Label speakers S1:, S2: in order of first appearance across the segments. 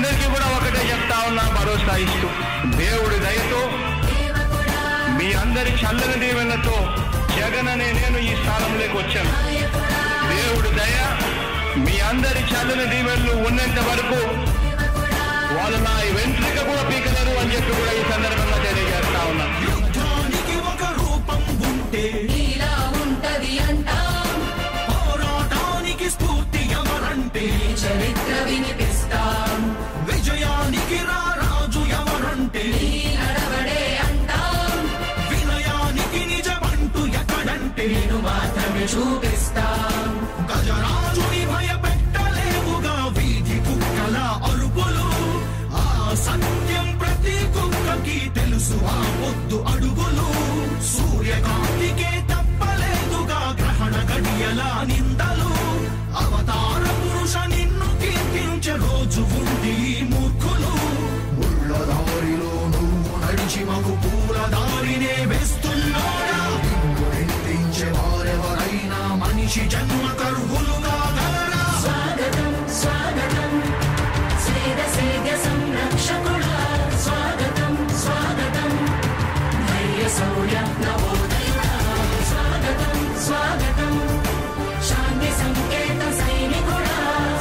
S1: అందరికీ కూడా ఒకటే చెప్తా ఉన్నా, భరోసా ఇస్తూ దేవుడి దయతో మీ అందరి చల్లని దీవెనతో జగన్ అనే నేను ఈ స్థానంలోకి వచ్చాను. దేవుడి దయ మీ అందరి చల్లని దీవెనలు ఉన్నంత వరకు వాళ్ళు నా వెంట్రుక కూడా పీకలేరు అని చెప్పి కూడా ఈ సందర్భంగా తెలియజేస్తా ఉన్నా.
S2: యుద్ధానికి ఒక రూపం ఉంటే నీలా ఉంటది అంటాం, పోరాటానికి స్ఫూర్తి ఎవరంటే చరిత్ర వినిపిస్తాం, విజయానికి రారాజు ఎవరంటే నడవడే అంటాం, వినయానికి నిజమంటూ ఎక్కడంటే నేను మాత్రమే చూపిస్తాం. గజరాజుని భయపెట్టలేవుగా వీధి కుక్కల అరుపులు, ఆ సత్యం ప్రతి కుక్కకి తెలుసు ఆ పొద్దు అడుగులు, సూర్యకాంతికే తప్పలేదుగా గ్రహణ గడియల నిందలు, అవతార పురుష నిన్ను కీర్తించే రోజు ఉంది మూర్ఖులు. ముళ్ళ దారిలో నువ్వు నడిచి మగు పూల దారినే వేస్తున్నాడా, నిన్ను నిందించే వారెవరైనా మనిషి జన్మ కర్హులుగా గలరా.
S3: స్వాగతం స్వాగతం స్వేద సేద్య సంరక్షకుడా, స్వాగతం స్వాగతం ధైర్య శౌర్య నవోదయుడా, స్వాగతం స్వాగతం శాంతి సంకేత సైనికుడా,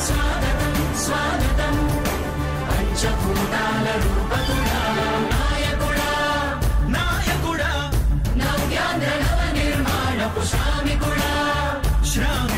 S3: స్వాగతం స్వాగతం పంచభూతాల రూపకుడా, నాయకుడా
S2: నాయకుడా
S3: నవ్యాంధ్ర నవ నిర్మాణపు శ్రామికుడా,
S2: శ్రామికుడా